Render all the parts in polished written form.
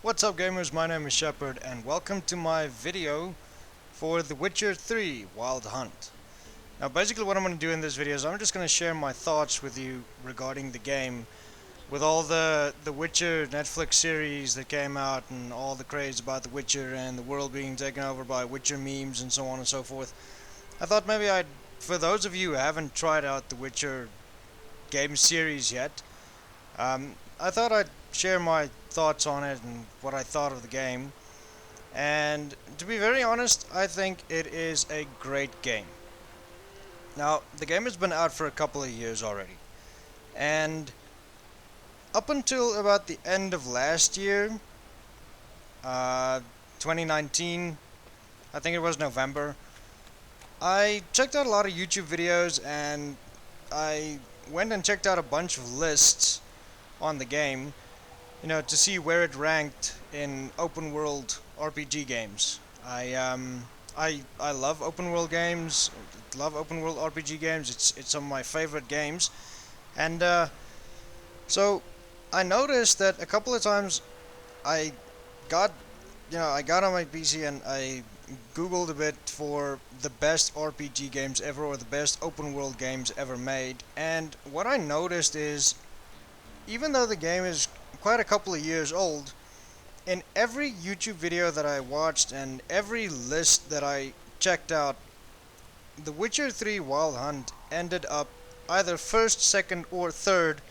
What's up gamers, my name is Shepard and welcome to my video for The Witcher 3 Wild Hunt. Now basically what I'm going to do in this video is I'm just going to share my thoughts with you regarding the game with all the Witcher Netflix series that came out and all the craze about The Witcher and the world being taken over by Witcher memes and so on and so forth. I thought maybe for those of you who haven't tried out The Witcher game series yet, I thought I'd share my thoughts on it and what I thought of the game. And to be very honest, I think it is a great game. Now, the game has been out for a couple of years already. And up until about the end of last year, 2019, I think it was November, I checked out a lot of YouTube videos and I went and checked out a bunch of lists on the game, to see where it ranked in open world RPG games. I love open world games, love open world RPG games. It's some of my favorite games, and so I noticed that a couple of times I got I got on my PC and I googled a bit for the best RPG games ever or the best open world games ever made, and what I noticed is even though the game is quite a couple of years old, in every YouTube video that I watched and every list that I checked out, The Witcher 3 Wild Hunt ended up either first, second, or third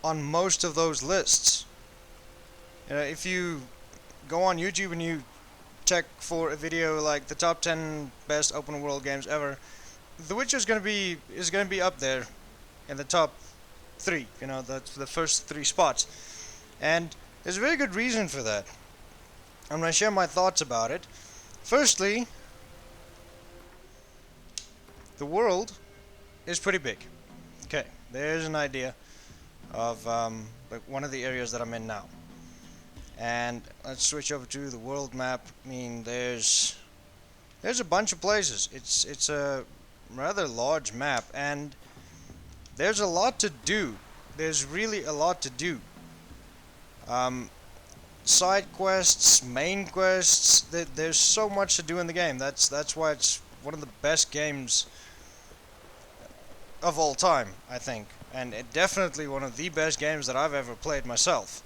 on most of those lists. If you go on YouTube and you check for a video like the top 10 best open world games ever, The Witcher is going to be up there in the top three, the first three spots. And there's a very good reason for that. I'm going to share my thoughts about it. Firstly, the world is pretty big. Okay, there's an idea of like one of the areas that I'm in now. And let's switch over to the world map. I mean, there's a bunch of places. It's a rather large map, and there's a lot to do. There's really a lot to do. Side quests, main quests. There's so much to do in the game. That's why it's one of the best games of all time, I think, and definitely one of the best games that I've ever played myself.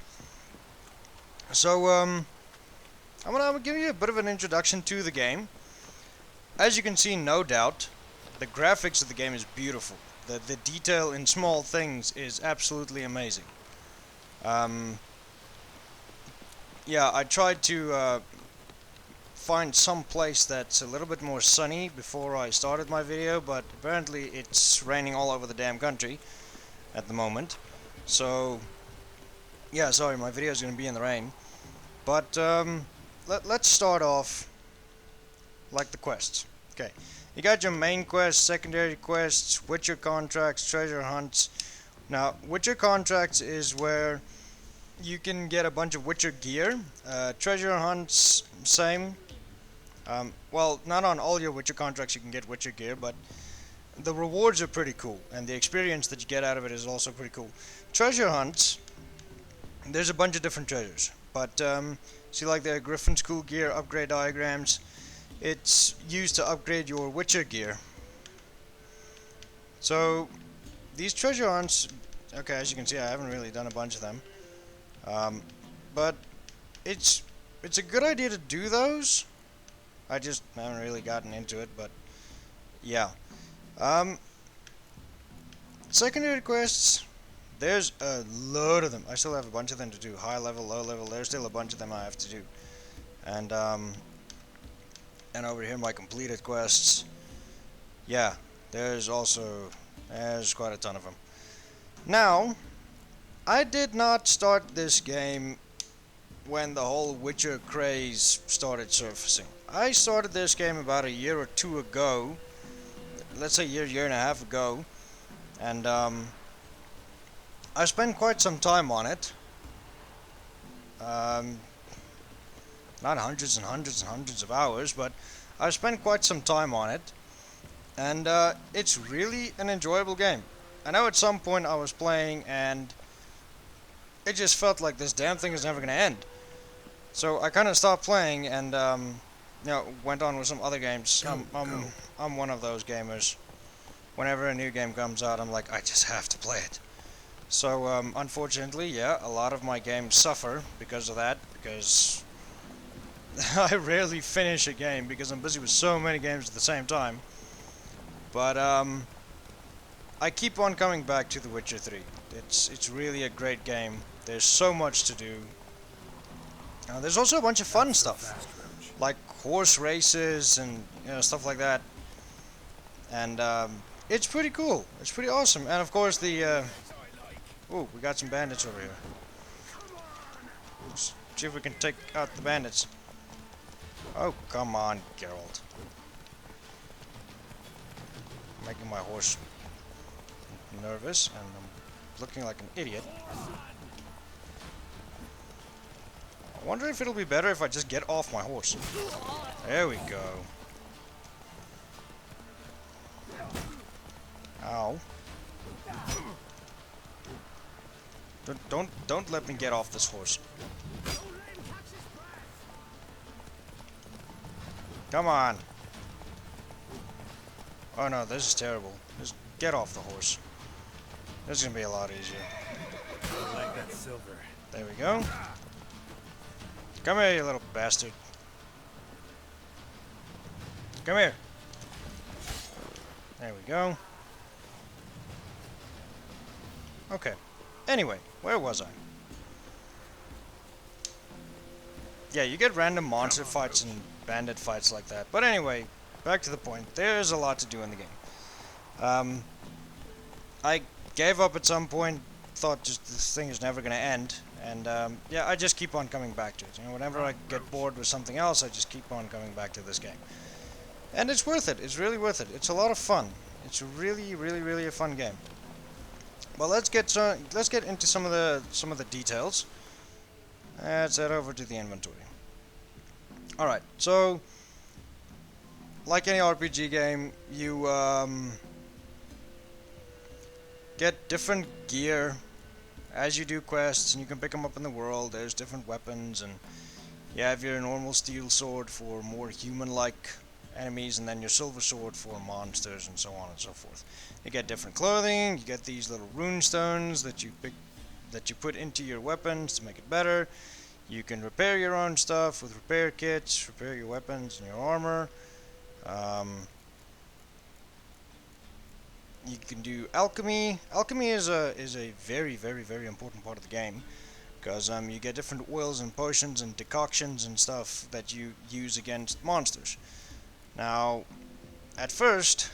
So I'm gonna give you a bit of an introduction to the game. As you can see, no doubt, the graphics of the game is beautiful. The detail in small things is absolutely amazing. Yeah, I tried to find some place that's a little bit more sunny before I started my video, but apparently it's raining all over the damn country at the moment. So, yeah, sorry, my video is going to be in the rain. But let's start off like the quests. Okay. You got your main quests, secondary quests, Witcher contracts, treasure hunts. Now, Witcher contracts is where you can get a bunch of Witcher gear. Treasure hunts, same. Well, not on all your Witcher contracts you can get Witcher gear, but the rewards are pretty cool, and the experience that you get out of it is also pretty cool. Treasure hunts, there's a bunch of different treasures, but see, like the Griffin School gear upgrade diagrams, it's used to upgrade your Witcher gear. So these treasure hunts, okay, as you can see, I haven't really done a bunch of them, but it's a good idea to do those. I just haven't really gotten into it, but yeah. Secondary quests, there's a load of them. I still have a bunch of them to do. High level, low level, there's still a bunch of them I have to do. And over here, my completed quests. Yeah, there's quite a ton of them. Now, I did not start this game when the whole Witcher craze started surfacing. I started this game about a year or two ago. Let's say year and a half ago. And I spent quite some time on it. Not hundreds and hundreds and hundreds of hours, but I spent quite some time on it, and it's really an enjoyable game. I know at some point I was playing and it just felt like this damn thing is never going to end. So I kind of stopped playing and went on with some other games. I'm one of those gamers. Whenever a new game comes out, I'm like, I just have to play it. So unfortunately, yeah, a lot of my games suffer because of that. Because I rarely finish a game because I'm busy with so many games at the same time. But I keep on coming back to The Witcher 3. It's really a great game. There's so much to do. There's also a bunch of fun stuff, like horse races and stuff like that. And it's pretty cool. It's pretty awesome. And of course the ooh, we got some bandits over here. Let's see if we can take out the bandits. Oh, come on, Geralt. Making my horse nervous, and I'm looking like an idiot. I wonder if it'll be better if I just get off my horse. There we go. Ow. Don't let me get off this horse. Come on. Oh no, this is terrible. Just get off the horse. This is gonna be a lot easier. I like that silver. There we go. Come here, you little bastard. Come here. There we go. Okay. Anyway, where was I? Yeah, you get random monster fights and bandit fights like that. But anyway, back to the point. There's a lot to do in the game. I gave up at some point. Thought just this thing is never going to end. And yeah, I just keep on coming back to it. You know, whenever I get bored with something else, I just keep on coming back to this game. And it's worth it. It's really worth it. It's a lot of fun. It's really, really, really a fun game. Well, let's get into some of the details. Let's head over to the inventory. All right. So, like any RPG game, you get different gear as you do quests, and you can pick them up in the world. There's different weapons, and you have your normal steel sword for more human-like enemies, and then your silver sword for monsters, and so on and so forth. You get different clothing. You get these little rune stones that you put into your weapons to make it better. You can repair your own stuff with repair kits, repair your weapons and your armor. You can do alchemy. Alchemy is a very, very, very important part of the game, because you get different oils and potions and decoctions and stuff that you use against monsters. Now, at first,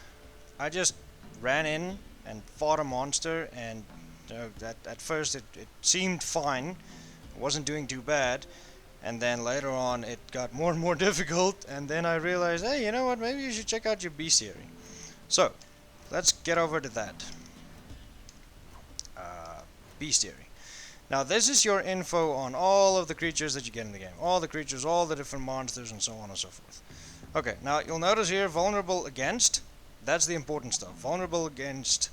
I just ran in and fought a monster, and at first it seemed fine. It wasn't doing too bad. And then later on it got more and more difficult, and then I realized, hey, you know what, maybe you should check out your bestiary. So, let's get over to that. Bestiary. Now this is your info on all of the creatures that you get in the game. All the creatures, all the different monsters, and so on and so forth. Okay, now you'll notice here, vulnerable against, that's the important stuff. Vulnerable against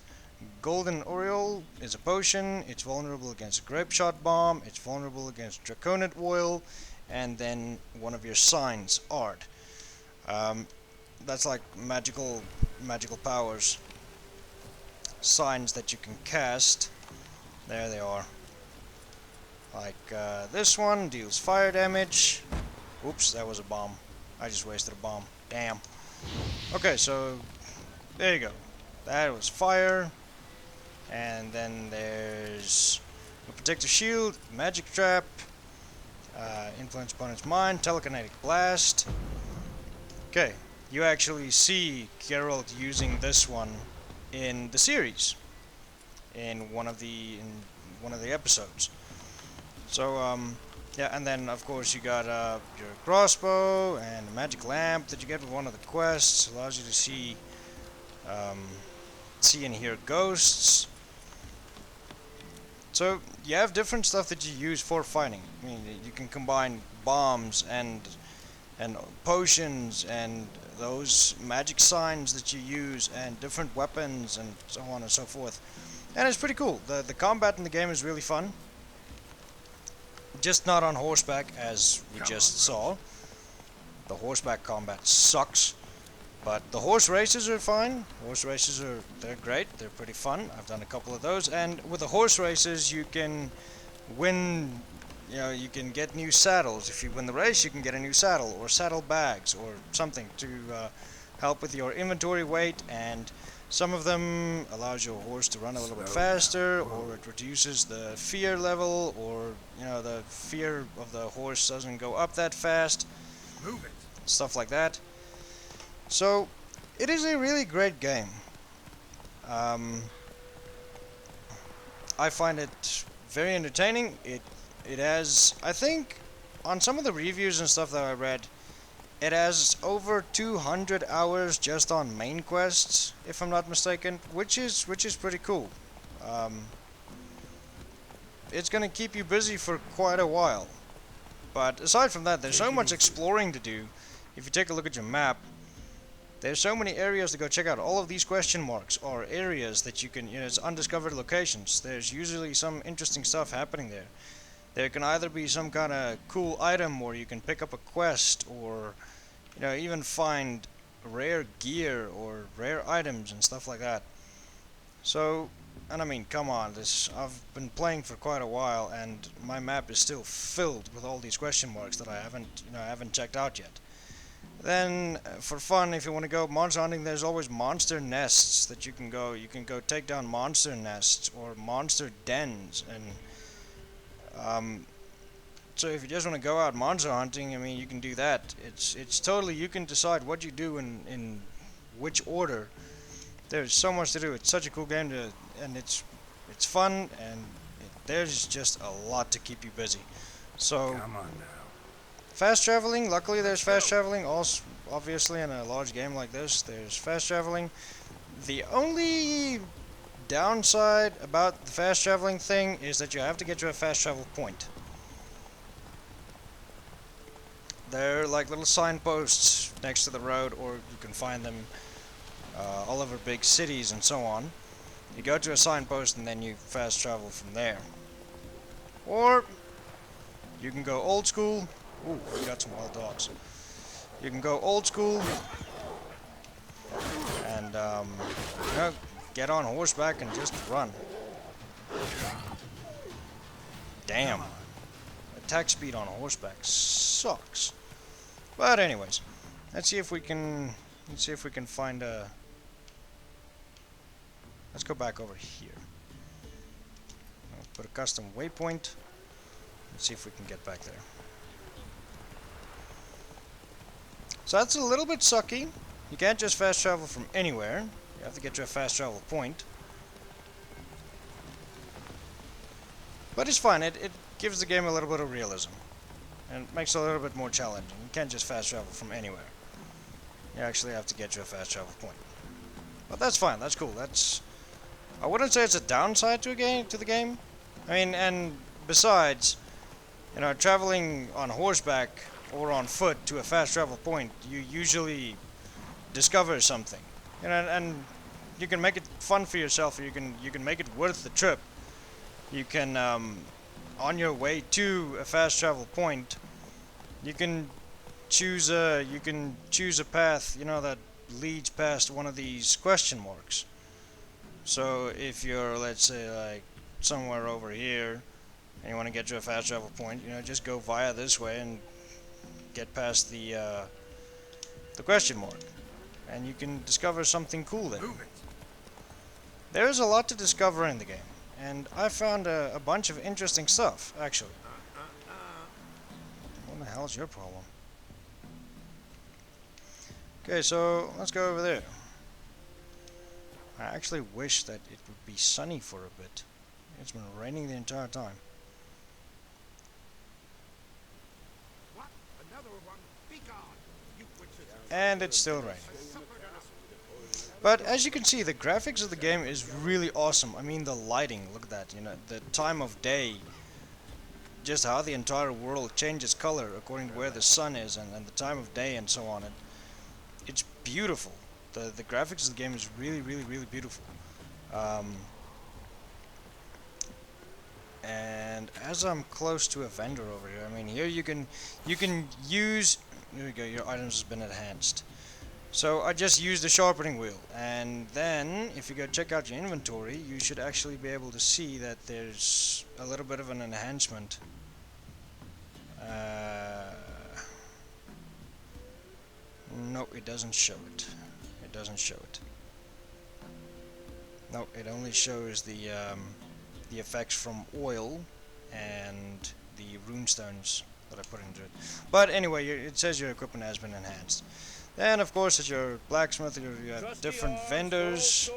Golden Oriole is a potion. It's vulnerable against a Grape Shot Bomb. It's vulnerable against Draconid Oil. And then one of your signs, Ard. That's like magical powers. Signs that you can cast. There they are. Like this one deals fire damage. Oops, that was a bomb. I just wasted a bomb. Damn. Okay, so there you go. That was fire. And then there's a protective shield, magic trap, influence opponent's mind, telekinetic blast. Okay, you actually see Geralt using this one in the series, in one of the episodes. So yeah, and then of course you got your crossbow and a magic lamp that you get with one of the quests. Allows you to see and hear ghosts. So you have different stuff that you use for fighting. I mean, you can combine bombs and potions and those magic signs that you use and different weapons and so on and so forth. And it's pretty cool. The combat in the game is really fun. just not on horseback, as we just saw. The horseback combat sucks, but the horse races are fine. Horse races they're great. They're pretty fun. I've done a couple of those, and with the horse races, you can win. You can get new saddles. If you win the race, you can get a new saddle or saddle bags or something to help with your inventory weight, and some of them allows your horse to run a little bit faster, or it reduces the fear level, or the fear of the horse doesn't go up that fast. Move it. Stuff like that. So it is a really great game. I find it very entertaining. It has, I think, on some of the reviews and stuff that I read, it has over 200 hours just on main quests, if I'm not mistaken, which is pretty cool. It's gonna keep you busy for quite a while. But aside from that, there's so much exploring to do. If you take a look at your map, there's so many areas to go check out. All of these question marks are areas that you can, it's undiscovered locations. There's usually some interesting stuff happening there. There can either be some kind of cool item where you can pick up a quest, or even find rare gear or rare items and stuff like that. So, and I mean, come on, I've been playing for quite a while, and my map is still filled with all these question marks that I haven't checked out yet. Then, for fun, if you want to go monster hunting, there's always monster nests that you can go. You can go take down monster nests or monster dens, and so if you just want to go out monster hunting, I mean, you can do that. It's totally, you can decide what you do in which order. There's so much to do. It's such a cool game and it's fun, and there's just a lot to keep you busy. So Come on now. fast traveling. Luckily, there's fast traveling. Also, obviously, in a large game like this, there's fast traveling. The only downside about the fast traveling thing is that you have to get to a fast travel point. They're like little signposts next to the road, or you can find them all over big cities and so on. You go to a signpost and then you fast travel from there. Or you can go old school. Ooh, we got some wild dogs. You can go old school and get on horseback and just run. Damn. Attack speed on horseback sucks. But anyways, let's see if we can find a. Let's go back over here. I'll put a custom waypoint. Let's see if we can get back there. So that's a little bit sucky. You can't just fast travel from anywhere. You have to get to a fast travel point. But it's fine. It gives the game a little bit of realism. And it makes it a little bit more challenging. You can't just fast travel from anywhere. You actually have to get to a fast travel point. But that's fine. That's cool. I wouldn't say it's a downside to the game. I mean, and besides, traveling on horseback or on foot to a fast travel point, you usually discover something. And you can make it fun for yourself, or you can make it worth the trip. You can on your way to a fast travel point, you can choose a path, that leads past one of these question marks. So if you're, let's say, like somewhere over here and you want to get to a fast travel point, just go via this way and get past the question mark, and you can discover something cool there. There's a lot to discover in the game, and I found a bunch of interesting stuff, actually. What the hell is your problem? Okay, so let's go over there. I actually wish that it would be sunny for a bit. It's been raining the entire time. What? Another one? Be gone, you witches. And it's still raining. But as you can see, the graphics of the game is really awesome. I mean, the lighting, look at that, the time of day, just how the entire world changes color according to where the sun is and the time of day and so on. It's beautiful. The graphics of the game is really, really, really beautiful. And as I'm close to a vendor over here, I mean, here you can use. Here we go. Your items has been enhanced. So I just used the sharpening wheel, and then if you go check out your inventory, you should actually be able to see that there's a little bit of an enhancement. No, it doesn't show it. It doesn't show it. No, it only shows the effects from oil and the runestones that I put into it. But anyway, it says your equipment has been enhanced. Then, of course, at your blacksmith, you have different vendors.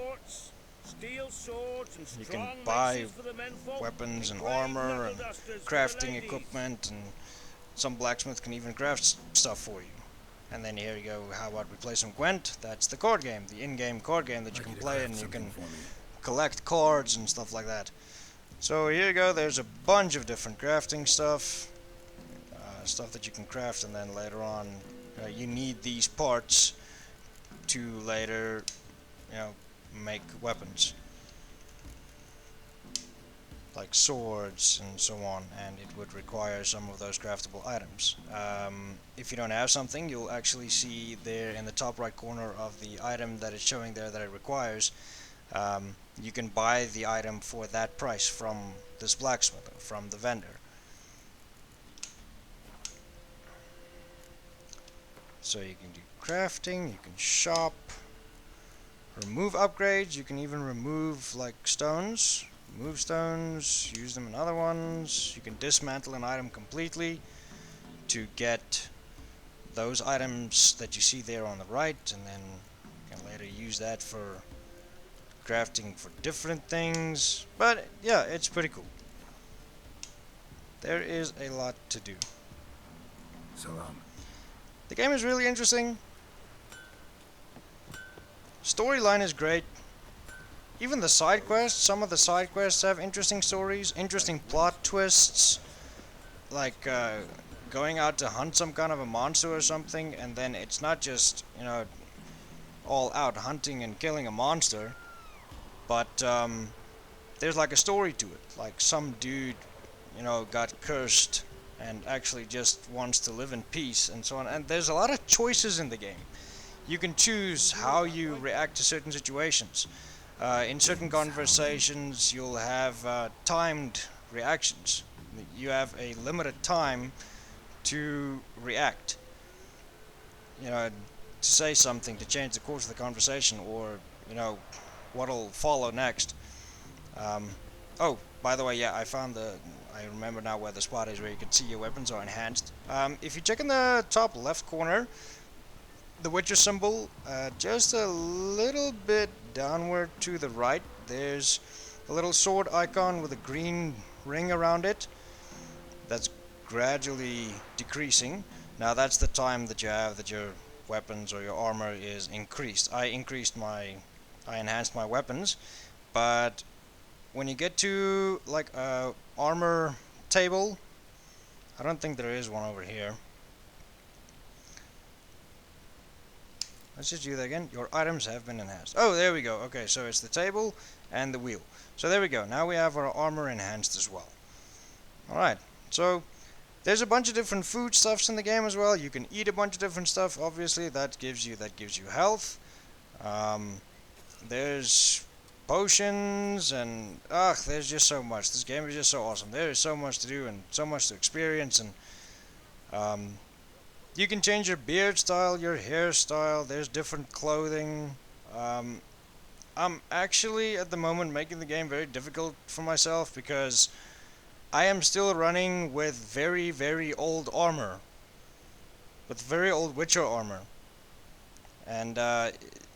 You can buy weapons and armor and crafting equipment, and some blacksmith can even craft stuff for you. And then here you go, how about we play some Gwent? That's the card game, the in-game card game that you can play, and you can collect cards and stuff like that. So here you go, there's a bunch of different crafting stuff, stuff that you can craft, and then later on you need these parts to later, make weapons. Like swords and so on, and it would require some of those craftable items. If you don't have something, you'll actually see there in the top right corner of the item that it's showing there that it requires, you can buy the item for that price from this blacksmith, from the vendor. So you can do crafting, you can shop, remove upgrades, you can even remove like stones. Remove stones, use them in other ones. You can dismantle an item completely to get those items that you see there on the right, and then you can later use that for crafting for different things. But yeah, it's pretty cool. There is a lot to do. The game is really interesting. Storyline is great. Even the side quests, some of the side quests have interesting stories, interesting plot twists, like going out to hunt some kind of a monster or something, and then it's not just, all out hunting and killing a monster, but there's like a story to it. Like some dude, got cursed and actually just wants to live in peace and so on. And there's a lot of choices in the game. You can choose how you react to certain situations. In certain conversations, you'll have timed reactions. You have a limited time to react. To say something to change the course of the conversation, or what'll follow next. Oh, by the way, yeah, I remember now where the spot is where you can see your weapons are enhanced. If you check in the top left corner, the Witcher symbol, just a little bit downward to the right, there's a little sword icon with a green ring around it that's gradually decreasing. Now that's the time that you have that your weapons or your armor is increased. I enhanced my weapons, but when you get to like a armor table, I don't think there is one over here. Let's just do that again. Your items have been enhanced. Oh, there we go. Okay, so it's the table and the wheel. So there we go. Now we have our armor enhanced as well. Alright, so there's a bunch of different foodstuffs in the game as well. You can eat a bunch of different stuff. Obviously, that gives you health. There's potions and there's just so much. This game is just so awesome. There is so much to do and so much to experience, and you can change your beard style, your hairstyle. There's different clothing. I'm actually at the moment making the game very difficult for myself because I am still running with very, very old armor, with very old Witcher armor, and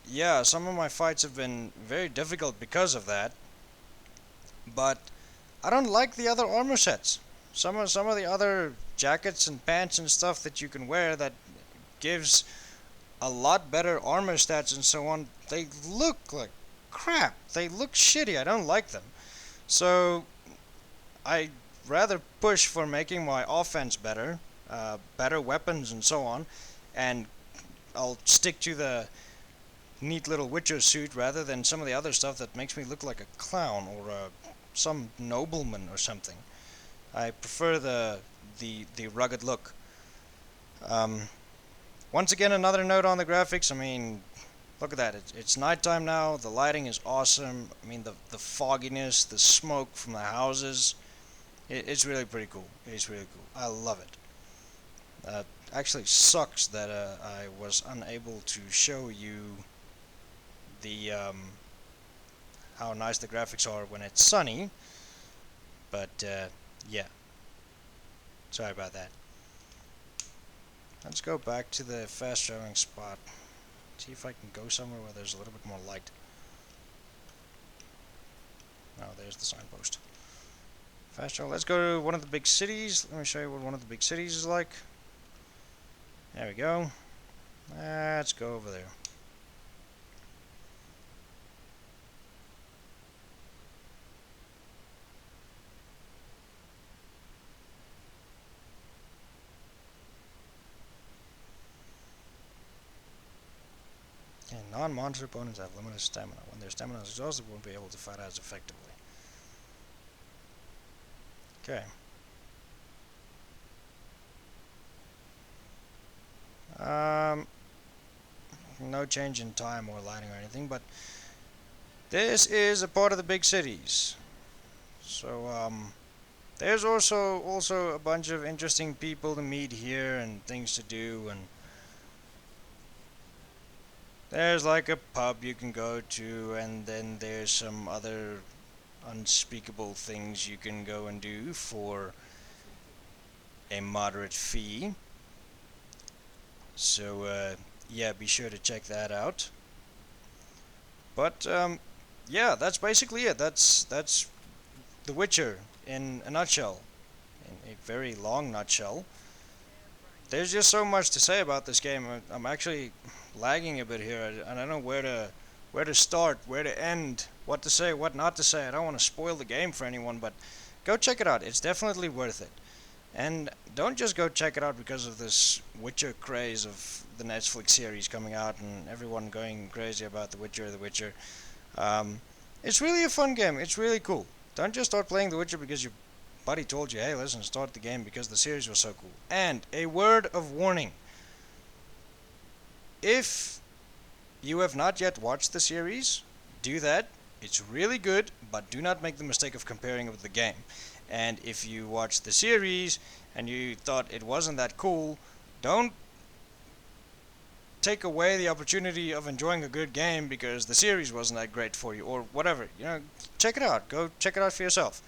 yeah, some of my fights have been very difficult because of that. But I don't like the other armor sets. Some of the other jackets and pants and stuff that you can wear that gives a lot better armor stats and so on, they look like crap. They look shitty. I don't like them. So I rather push for making my offense better, better weapons and so on, and I'll stick to the neat little Witcher suit rather than some of the other stuff that makes me look like a clown or a some nobleman or something. I prefer the rugged look. Um, Once again, another note on the graphics. I mean, look at that. It's nighttime now. The lighting is awesome. I mean, the fogginess, the smoke from the houses. It's really pretty cool. It's really cool. I love it. Actually sucks that I was unable to show you the how nice the graphics are when it's sunny. But yeah, sorry about that. Let's go back to the fast traveling spot. See if I can go somewhere where there's a little bit more light. Oh, there's the signpost. Fast travel. Let's go to one of the big cities. Let me show you what one of the big cities is like. There we go. Let's go over there. Okay, non-monster opponents have limited stamina. When their stamina is exhausted, they won't be able to fight as effectively. Okay. No change in time or lighting or anything, but this is a part of the big cities. So, there's also a bunch of interesting people to meet here and things to do, and there's like a pub you can go to, and then there's some other unspeakable things you can go and do for a moderate fee. So yeah, be sure to check that out. But yeah, that's basically it. That's The Witcher in a nutshell, in a very long nutshell. There's just so much to say about this game. I'm actually lagging a bit here. I don't know where to start, where to end, what to say, what not to say. I don't want to spoil the game for anyone, but go check it out. It's definitely worth it. And don't just go check it out because of this Witcher craze of the Netflix series coming out and everyone going crazy about The Witcher, The Witcher. It's really a fun game. It's really cool. Don't just start playing The Witcher because your buddy told you, hey, listen, start the game because the series was so cool. And a word of warning. If you have not yet watched the series, do that. It's really good, but do not make the mistake of comparing it with the game. And if you watched the series and you thought it wasn't that cool, don't take away the opportunity of enjoying a good game because the series wasn't that great for you or whatever. You know, check it out. Go check it out for yourself.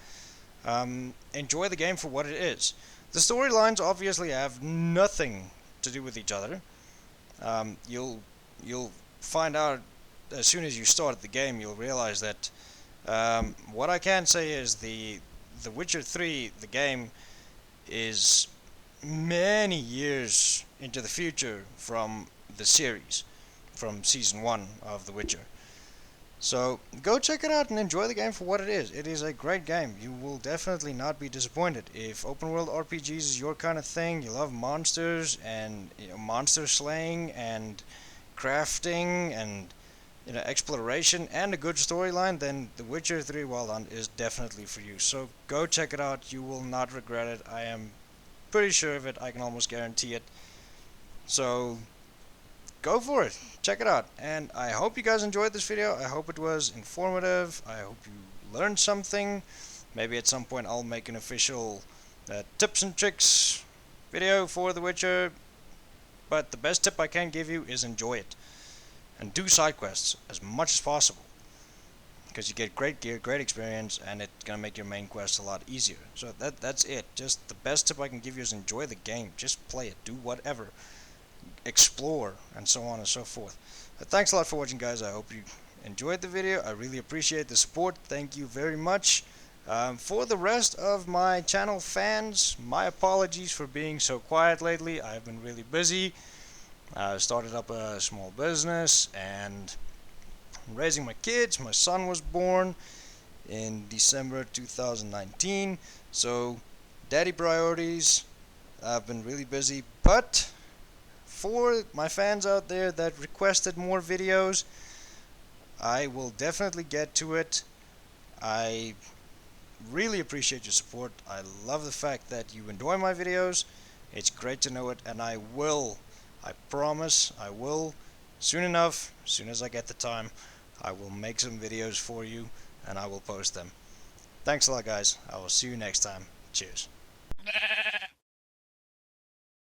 Enjoy the game for what it is. The storylines obviously have nothing to do with each other. You'll find out as soon as you start the game. You'll realize that what I can say is the Witcher 3, the game, is many years into the future from the series, from season 1 of The Witcher. So go check it out and enjoy the game for what it is. It is a great game. You will definitely not be disappointed. If open world RPGs is your kind of thing, you love monsters and monster slaying and crafting and exploration and a good storyline, then The Witcher 3 Wild Hunt is definitely for you. So go check it out. You will not regret it. I am pretty sure of it. I can almost guarantee it. So go for it. Check it out. And I hope you guys enjoyed this video. I hope it was informative. I hope you learned something. Maybe at some point I'll make an official tips and tricks video for The Witcher. But the best tip I can give you is enjoy it. And do side quests as much as possible. Because you get great gear, great experience, and it's going to make your main quest a lot easier. So that's it. Just the best tip I can give you is enjoy the game. Just play it. Do whatever. Explore, and so on and so forth. But thanks a lot for watching, guys. I hope you enjoyed the video. I really appreciate the support. Thank you very much. For the rest of my channel fans, my apologies for being so quiet lately. I've been really busy. I started up a small business and raising my kids. My son was born in December 2019, so daddy priorities. I've been really busy, but for my fans out there that requested more videos, I will definitely get to it. I really appreciate your support. I love the fact that you enjoy my videos. It's great to know it, and I promise I will, soon enough, as soon as I get the time, I will make some videos for you and I will post them. Thanks a lot, guys. I will see you next time. Cheers.